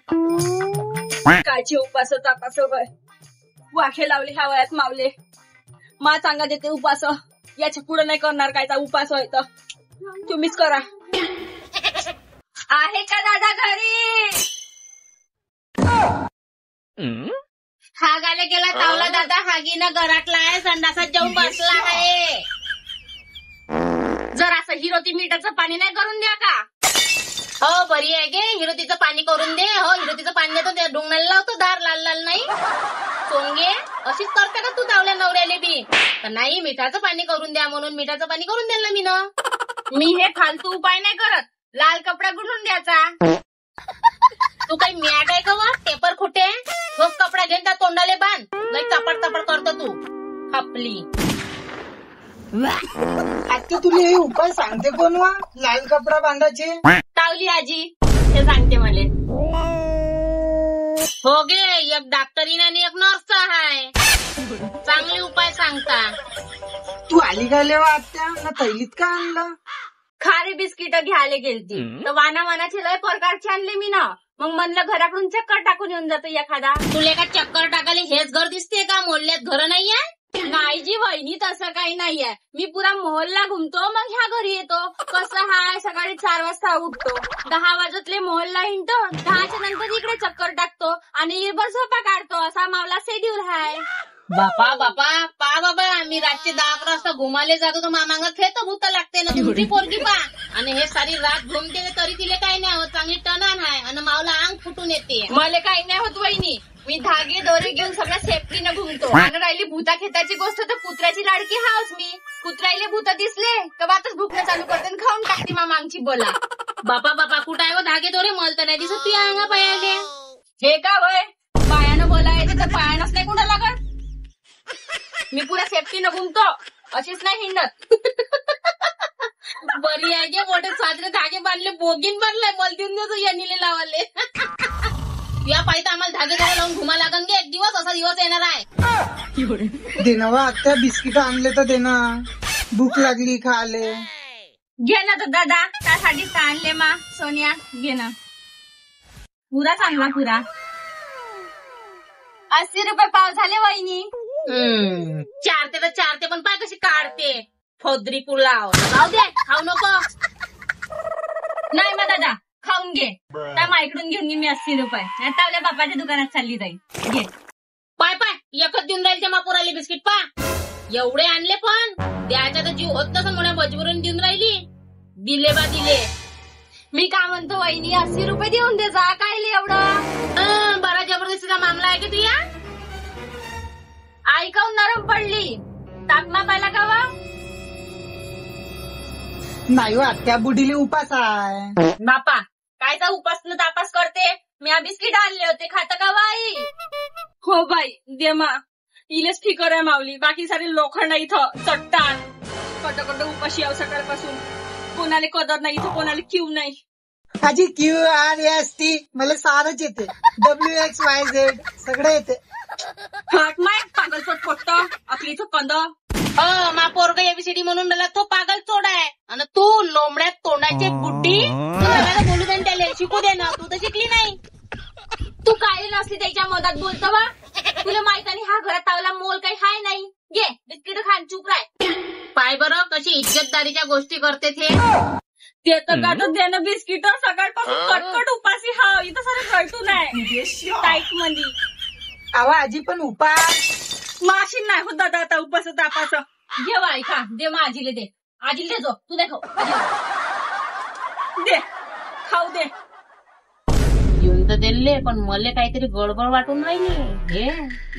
कायचे उपास तापास वाखे लावले ह्या वयात मावले. मा सांगा देते उपास याच्या पुढे नाही करणार कायचा उपास होय तर तुम्हीच करा. आहे का दादा घरी? हागाले गेला तावला दादा हागीनं घरातला आहे संडासात जाऊन बसला आहे. जर असं हिरोती मीठाचं पाणी नाही करून द्या का? हो बरी आहे गे हिरोतीचं पाणी करून दे. हो हिरोतीचं पाणी देतो त्या डोंगणाला लावतो दार लाल लाल नाही सोंगे अशीच करते का तू तावल्या नवऱ्याले बी? तर नाही मिठाचं पाणी करून द्या म्हणून मिठाचं पाणी करून द्याल ना मी ना. मी हे फालतू उपाय नाही करत. लाल कपडा गुंडून द्यायचा. तू काही मॅट आहे का वा पेपर खोटे? तोच कपडा घेऊन त्या तोंडाले बांध नाही चपड चपड करतो तू खपली. आता तुला हे उपाय सांगते कोण वा लाल कपडा बांधायचे? तावली आजी हे सांगते मला. हो गे एक डॉक्टरीन आणि एक नर्स आहे चांगले उपाय सांगता. तू आली का लेवा आत्या ना तैलीत का आणलं? खारी बिस्किट घ्यायला गेलती तर वानाचे लय प्रकारचे आणले मी ना. मग म्हणलं घराकडून चक्कर टाकून येऊन जातो एखादा. तुला का चक्कर टाकायला हेच घर दिसते का? मोडल्यात घर नाहीये? नाही जी वहिनी तसं काही नाहीये. मी पुरा मोहल्ला घुमतो मग ह्या घरी येतो. कसं हाय सकाळी 4 वाजता उठतो 10 वाजतले मोहल्ला हिंडतो 10च्या नंतर इकडे चक्कर टाकतो आणि इरभर झोपा काढतो. असा मावला शेड्यूल हाय. बापा बापा पा बाबा आम्ही रातचे 10 वाजता घुमाले जातो तर मामांगा खेळ भूत लागते ना तुमची पोरगी पा. आणि हे सारी रात घुमते तरी तिला काही नाही होत. चांगली टणान आहे आणि मावला अंग फुटून येते. मला काही नाही होत वहिनी. मी धागे दोरे घेऊन सगळ्या सेफ्टीनं घुमतो. आणि राहिली भूता खेताची गोष्ट तर कुत्र्याची लाडकी हाच मी. कुत्र्याले भूत दिसले तर बातच भुकणं चालू करते आणि खाऊन टाकते मामांची बोला. बापा बापा कुठं आहे व धागे दोरे मल तर नाही दिसत तुझ्या अंगा पायाले. हे का वय पायानं बोलायचं तर पायानंच नाही कुठं लागत. मी पुऱ्या सेफ्टीनं घुमतो अशीच नाही हिंडत. बरी आहे गे मोठे साजरे धागे बांधले बोगीन बांधलाय मल देऊन देतो या निले लावाले. या पाहिजे आम्हाला धागे धागे लावून घुमा लागन गे एक दिवस असा दिवस येणार आहे. दे ना वा आत्या बिस्किट आणले तर दे ना भूक लागली खाले. घे ना तर दादा त्यासाठीच आणले मा सोनिया घे ना. पुरा चांगला पुरा 80 रुपये पाव झाले वहिनी. चारते तर चारते पण पाय कशी काढते फोदरी पुलाव. जाऊ दे खाऊ नको. नाही मग दादा खाऊन घे. त्या माईकडून घेऊन घे मी 80 रुपये. आता आपल्या बापाच्या दुकानात चालली जाईल. घे पाय पाय एकच देऊन राहील त्या मापुराली बिस्किट पा. एवढे आणले पण द्यायचा तर जीव होत नसं म्हणून मजबुरीने देऊन राहिली. दिले बा दिले. मी काय म्हणतो वहिनी 80 रुपये देऊन दे जा. काय एवढं बरा जबरदस्तीचा मामला आहे की तुया? आई काऊन नरम पडली? तापमा पाहिला का वा? नाही आत्या बुडीले उपास आहे. बापा कायचा उपासनं तापास करते. मी बिस्किट आणले होते खाता का बाई? हो बाई दे मा. इलेच फिकर आहे मावली. बाकी सारे लोखंड इथं चट्टान कट उपाशी याव सकाळपासून. कोणाला कदर नाही इथं कोणाला क्यू नाही. आजी QRST मला सारच येते. WXYZ सगळं येते. हट माय पागलचोट पोट्ट आपली इथं कंद. मा पोरग एबीसीडी म्हणून राहिला तो पागल चोड आहे. आणि तू लोंबड्यात तोंडाची बुड्डी बोलू दे त्याला शिकू दे ना. तू तर शिकली नाही. तू काय नसली त्याच्या मधात बोलतो बा. तुला माहित नाही हा घरात तावला मोल काही हाय नाही. घे बिस्किट खान चुप राय. पाय बरं कशी इज्जतदारीच्या गोष्टी करते ते तर का तर त्यानं बिस्किट सकाळपासून कटकट उपासी हा इथं सारे कळतून आहे टाईट मध्ये. आवा आजी पण उपास माशी नाही होत दादा आता उपास तापास. घे बाई खा दे मग आजीले दे. आजीला दे जो तू दे खाऊ दे खाऊ दे. येऊन तर दिले पण मला काहीतरी गडबड वाटून राहिली. हे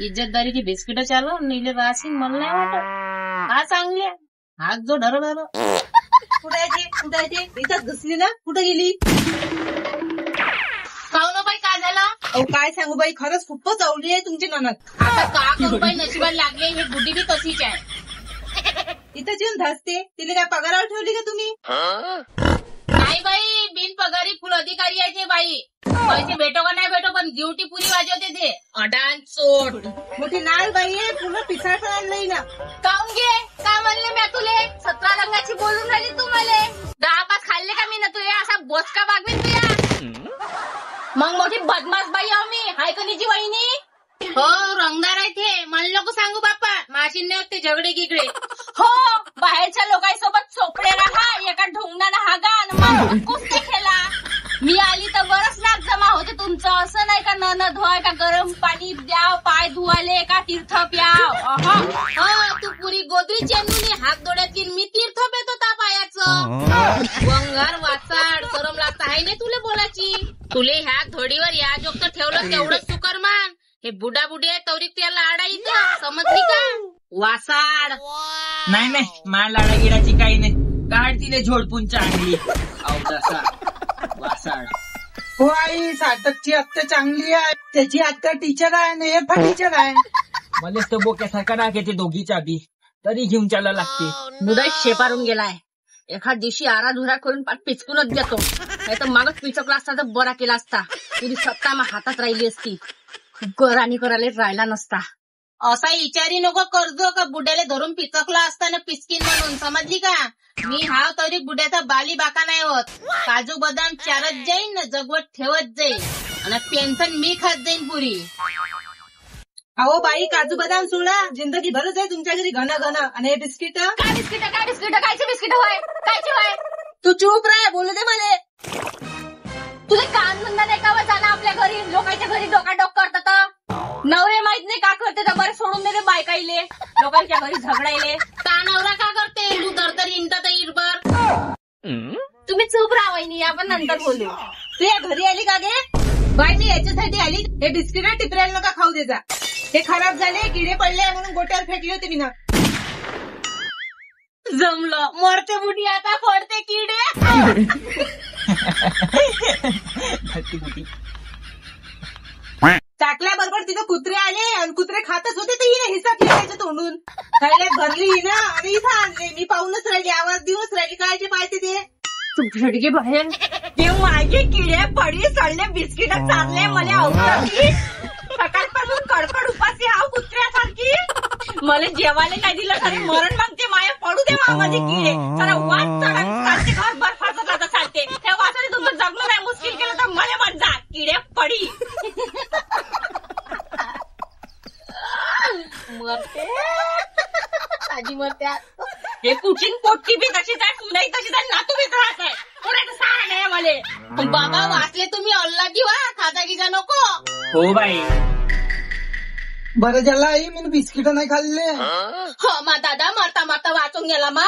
इज्जतदारीची बिस्किट चालू नीले राशीन मला नाही वाटत. हा चांगले हात जो ढर ढर. कुठे आहे इथं घुसली ना कुठे गेली? खाऊ ना बाई काय झालं? अहो काय सांगू बाई खरंच खूपच आवडली आहे तुमची ननद. आता का करू बाई नशिबाला लागले. ही बुड्डी बी तशीच आहे. इथं येऊन धसते. तिला काय पगारावर ठेवली का तुम्ही? नाही बाई बिन पगारी फुल अधिकारी आहे ते बाई. पैसे भेटो का नाही भेटो पण ड्युटी पुरी वाजवते ते. अडान चोट मोठी नाल बाई आहे पूर्ण पिसाळ नाही ना. काऊन घे काय म्हणले मी तुले? 17 रंगाची बोलून राहिली तू मला. 10 पास खाल्ले का मी ना तुया? असा बोचका बागवीन तुया. मग मोठी बदमाश बाई आहो मी, हाय कनीची वहिनी. हो रंगदार आहे ते, मला नको सांगू बाप्पा, माशीन नाही होत ते झगडे गिगडे. हो बाहेरच्या लोकांसोबत चोपडे राहा, एका ढोंगणानं हागा आणि मग कुस्ती खेळा. मी आली तर बरंच नाक जमा होते तुमचं. असं नाही का नन धुवाय का गरम पाणी द्याव, पाय धुवाले का तीर्थ प्याव. तू पुरी गोदरी चेंडूने हात डोळ्यात घेऊन मी तीर्थ पेत होता पायाचं. वंगार वाचाड सरम लागता आहे ना तुले बोलायची. तुले ह्या धोडीवर या जोगत ठेवलं तेवढंच तू कर मान. हे बुडा बुडे तवरीक त्याला आडायचं, समजली का वासाड. नाही नाही, मला लाडागिडाची काही नाही. काढ तिले झोडपून चांगली अवदसा वासाड. हो आई, सार्थकची आत्या चांगली आहे. त्याची आत्या टीचर आहे आणि हे पण टीचर आहे. मला तर बोक्यासारखा राग येते दोघीच्या बी, तरी घेऊन चाला लागते. मुदय शेपारून गेलाय. एखाद दिवशी आराधुरा करून पाठ पिचकूनच देतो. नाही तर मागच पिचकला असता तर बरा केला असता. तुझी सत्ता मग हातात राहिली असती, गराणी करायला राहिला नसता. असा विचारी नको करजो का बुड्याला धरून पिचकला असताना पिचकीन म्हणून, समजली का. मी हाव तरी बुड्याचा बाली बाका नाही होत. काजू बदाम चारत जाईन ना जगवत ठेवत जाईन आणि पेन्शन मी खात जाईन पुरी. अहो बाई, काजू बदाम सोडा, जिंदगी भरच आहे तुमच्या घरी घन घन. आणि हे बिस्किट काय बिस्किट, काय बिस्किट, कायचे बिस्किट होय, कायचे होय. तू चूप राह, बोलू दे मला. तुला कान म्हणता नाही का जाणं आपल्या घरी, लोकांच्या घरी डोकाडोक करतात. नवरे माहित नाही का करते तर बरं सोडून देते बायकाईले, लोकांच्या घरी झगडायले. का नवरा का करते तू तर इंतात इरबर. तुम्ही चूप राहा वहिनी, आपण नंतर बोलू. तू या घरी आली का गे? बाई मी याच्यासाठी आली, हे बिस्किट टिपऱ्याला नका खाऊ देजा. हे खराब झाले, किडे पडले म्हणून गोट्यावर फेकले होते मी ना. जमलं, मरते बुडी आता पडते किडे. टाकल्याबरोबर तिथं कुत्रे आले आणि कुत्रे खातच होते, तर हिने हिस्सा खेळायचं तोंडून. थैल्यात भरली ही ना आणि इथं आणले. मी पाहूनच राहिली, आवाज दिवस राहिली, कायचे पाहते ते. तुमच्यासाठी बाहेर ते माझे किडे पडी सडले बिस्किट चालले मला अवघडी. सकाळपासून कडकड उपासी हाव कुत्र्यासारखी. मला जेवायला काय दिलं तरी मरण मागते माया, पडू दे माझे किडे. जरा वाट चढा चालते, घर बर्फाचं जाता चालते. त्या वासाने तुमचं जगणं नाही मुश्किल केलं तर मला मत जा किडे पडी. मरते आजी मरत्या. हे कुठीन पोटकी बी तशीच आहे, सुनाई तशीच आहे, नातू बी तसाच आहे. कोणाचं सांग नाही मला. बाबा वाचले तुम्ही अल्ला किंवा खाता गिजा नको. हो बाई, बरं झालं आई, मी बिस्किट नाही खाल्ले. हो मा दादा मरता मरता वाचून गेला मा.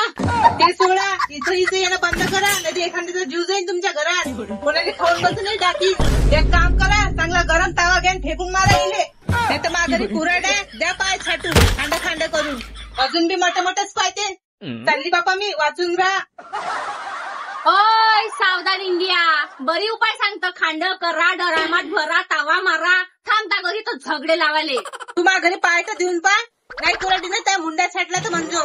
ते सोडा, इथं येणं बंद करा, नाही एखाद्याचा जीव जाईल तुमच्या घरात. कोणाला खाऊन बसून नाही टाकी. एक काम करा, चांगला गरम तावा घ्या फेकून मारा येईल. नाही तर माझ्या घरी कुऱ्हाड आहे, द्या पाय छाटून खांड खांड करून. अजून बी मोठे मोठेच पाहिजे. चालली बापा मी, वाचून राहा. ओय सावधान इंडिया, बरी उपाय सांगतं. खांड करा, डरामात भरा, तावा मारा, थांबता घरी तो झगडे लावाले. तू माझ्या घरी पाय तर देऊन पा, नाही कुऱ्हाडी नाही त्या मुंड्या छाटला तर म्हणजो.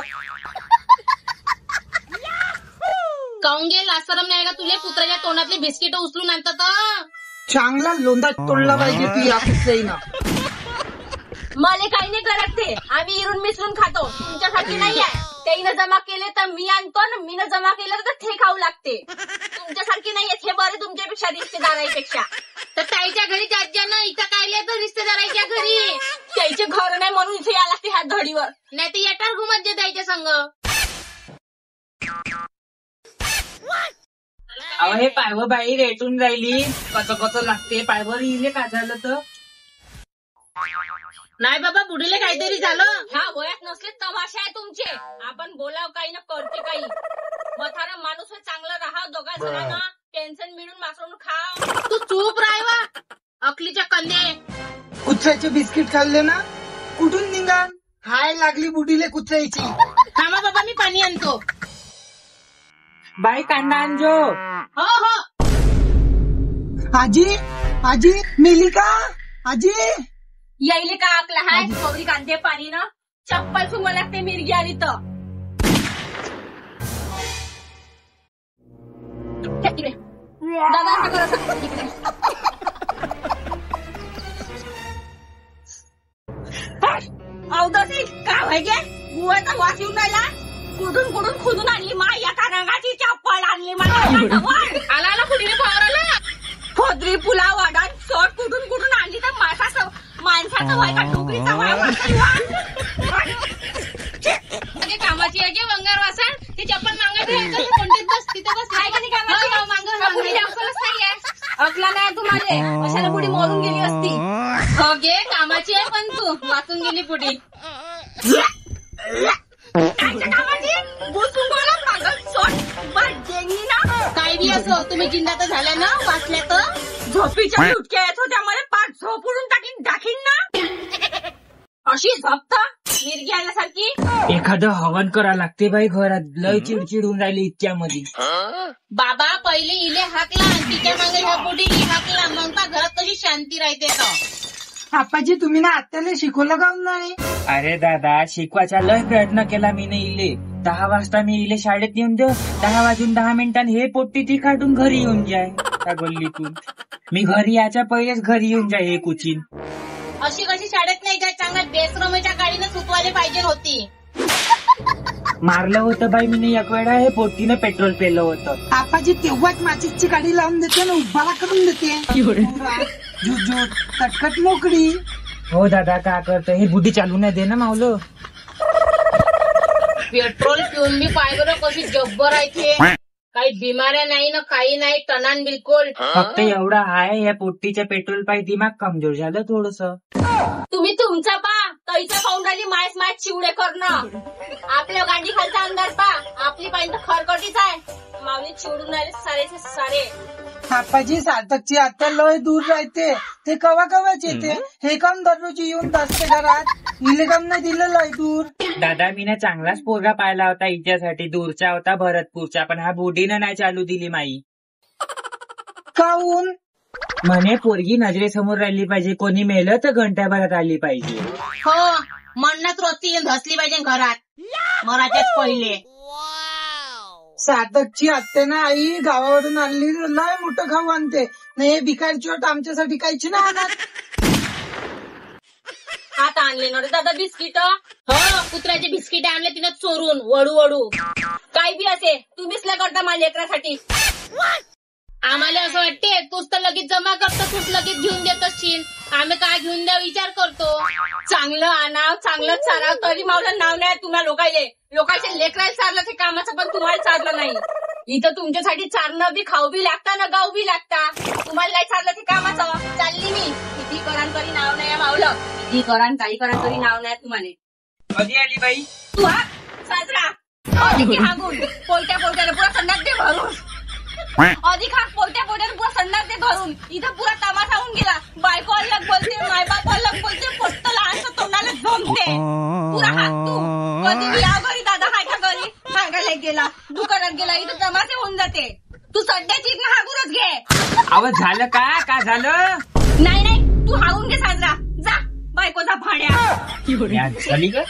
काऊन गे लासरम नाही का तुले कुत्र्याच्या तोंडातले बिस्किट उचलून आणतात. चांगला लोंदा तोडला पाहिजे तू या कुत्र्याईनं. मला काही नाही करत ते, आम्ही इरून मिसळून खातो. तुमच्यासाठी नाही आहे. त्याईनं जमा केले तर मी आणतो आणि मीनं जमा केलं तर ते खाऊ लागते. तुमच्यासारखी नाहीये, हे बरे तुमच्यापेक्षा रिश्तेदारापेक्षा. तर ताईच्या घरी जात इथं काय तर रिश्तेदाराच्या घरी. त्याचे घर नाही म्हणून इथे यायला लागते ह्या धडीवर. नाही तर येटार घुमत जे ताईच्या संग. अहो हे पायवर बाई रेटून राहिली, कसं कसं लागते पायवर इले. काय झालं तर नाही बाबा बुडीले काहीतरी झालं. ह्या वयात नसले तमाशा आहे तुमचे. आपण बोलाव काही ना करते काही. मथारा माणूस हे चांगलं राहा, दोघा जणांना टेन्शन मिळून मासळून खा. तू चूप राहावा अकलीच्या कंदे. कुत्र्याचे बिस्किट खाल्ले ना, कुठून निघाल. हाय लागली बुडीले कुत्र्याची. थांबा बाबा मी पाणी आणतो. बाई कांदा आणजो. हो हो. आजी आजी मेली का आजी. यायले का आकला हाय, कवरी कांदे पाणी ना चप्पल सुंग लागते मिरगी आली तर. इकडे दादा इकडे. अवदसी का व्हायचे गुवाचा वास येऊन राहिला. कुठून कुठून खुदून आणली मा या रंगाची चप्पल आणली मला. आला कुठे फवाराला खोदरी पुलाव वाडा तर व्हाय का नोकरीचा वाय म्हणजे कामाची आहे की वंगार वासा ते चप्पल मागत कोणतीच बस तिथे बस आहे का नाही कामाची मागं अक्कलच नाहीये अकला नाही तुम्हाला अशाला पुढे मरून गेली असती हो गे कामाची आहे पण तू वाचून गेली पुढे काय बी असो तुम्ही जिंदा तर झाल्या ना वाचल्या तर झोपीच्या सुटक्या येत होत्या मला पाठ झोपून टाकीन ना अशी झोपता मिरगी आल्यासारखी एखादं हवन करा लागते बाई घरात लय चिडचिड होऊन राहिली इतक्यामध्ये बाबा पहिले इले हाकला तिच्या मागे ह्या पोटी हाकला मग का घरात कशी शांती राहते तर आपाजी तुम्ही ना आत्याला शिकवलं का नाही? अरे दादा शिकवायचा लय प्रयत्न केला मी नाही इले 10 वाजता मी इले शाळेत येऊन देऊ 10 वाजून 10 मिनिटांनी हे पोट्टी ती काढून घरी येऊन जाय त्या गल्लीतून मी घरी याच्या पहिलेच घरी येऊन जाय हे कुचिन अशी कशी शाळेत नाही जात चांगल्या बेसरमेच्या गाडीनं सुटवायला पाहिजे होती मारलं होतं बाई मी एक वेळा हे पोट्टीनं पेट्रोल पेलं होतं आपाजी तेव्हाच माचीसची गाडी लावून देते ना उभाला करून देते झुझुट कटकट मोकळी हो दादा का करतं हे बुडी चालू नाही दे ना मावलं पेट्रोल पिऊन मी पाय बरं कशी जब्बर आहे ते काही बिमाऱ्या नाही ना काही नाही टनान बिलकुल फक्त एवढा आहे या पोट्टीच्या पेट्रोल पायी दिमाग कमजोर झालं थोडस तुम्ही तुमचा पा तैच्या पाहून राहिली मायस मायस चिवडे करणं आपल्या गांडी खालचा अंदाज पा आपली पाहिजे तर खरकटीच आहे माऊली चिवडून राहिले सारेचे सारे आपाजी सार्थकची आत्या लय दूर राहते ते कवा कवाच येते हे काम दररोज येऊन बसते घरात इले काम नाही दिलं लय दूर दादा मी ना चांगलाच पोरगा पाहिला होता हिच्यासाठी दूरचा होता भरतपूरचा पण हा बुडीनं नाही चालू दिली माई काऊन म्हणे पोरगी नजरेसमोर राहिली पाहिजे कोणी मेलं तर घंट्याभरात आली पाहिजे हो म्हणण्यात रोजची येऊन धसली पाहिजे घरात मराठ्याच पहिले सार्थकची आत्या ना आई गावावरून आणली लय मोठं खाऊ आणते नाही हे भिकारी चोट आमच्यासाठी काहीच नाही आणत आता आणले ना रे दादा बिस्किट हो कुत्र्याचे बिस्किट आणले तिनं चोरून वडू वडू काय बी असे तुम्हीच लय करता माझ्या लेकरासाठी आम्हाला असं वाटते तूच तर लगेच जमा करतो तूच लगेच घेऊन देत असशील आम्ही काय घेऊन द्या विचार करतो चांगलं आणाव चांगलं चालाव तरी मावलं नाव नाही तुम्हाला लोकांच्या लेकराला चाललं ते कामाचं पण तुम्हाला चाललं नाही इथं तुमच्यासाठी चारणं बी खाऊ बी लागता ना गाऊ बी लागता तुम्हाला नाही चाललं ते कामाचं चालली मी किती करान तरी नाव नाही मावलं किती करान काही करान तरी नाव नाही तुम्हाला कधी आली बाई तू हा साजरा अधिक हागून पोलट्या पुरा संडास दे भरून अधिक हाक पोलट्या पुरा संडास दे भरून इथं पुरा तमाशा होऊन गेला बायको अलग बोलते मायबाप अलग बोलते फक्त लहानचं तोंडाला जमते पुरा हाक तू कधी या घरी दादा काय का घरी सांगायला गेला दुकानात गेला इथं तमाशे होऊन जाते तू सध्याची ना हागूनच घे आवाज झालं का झालं नाही तू हागून घे साजरा जा बायकोचा भाड्या झाली का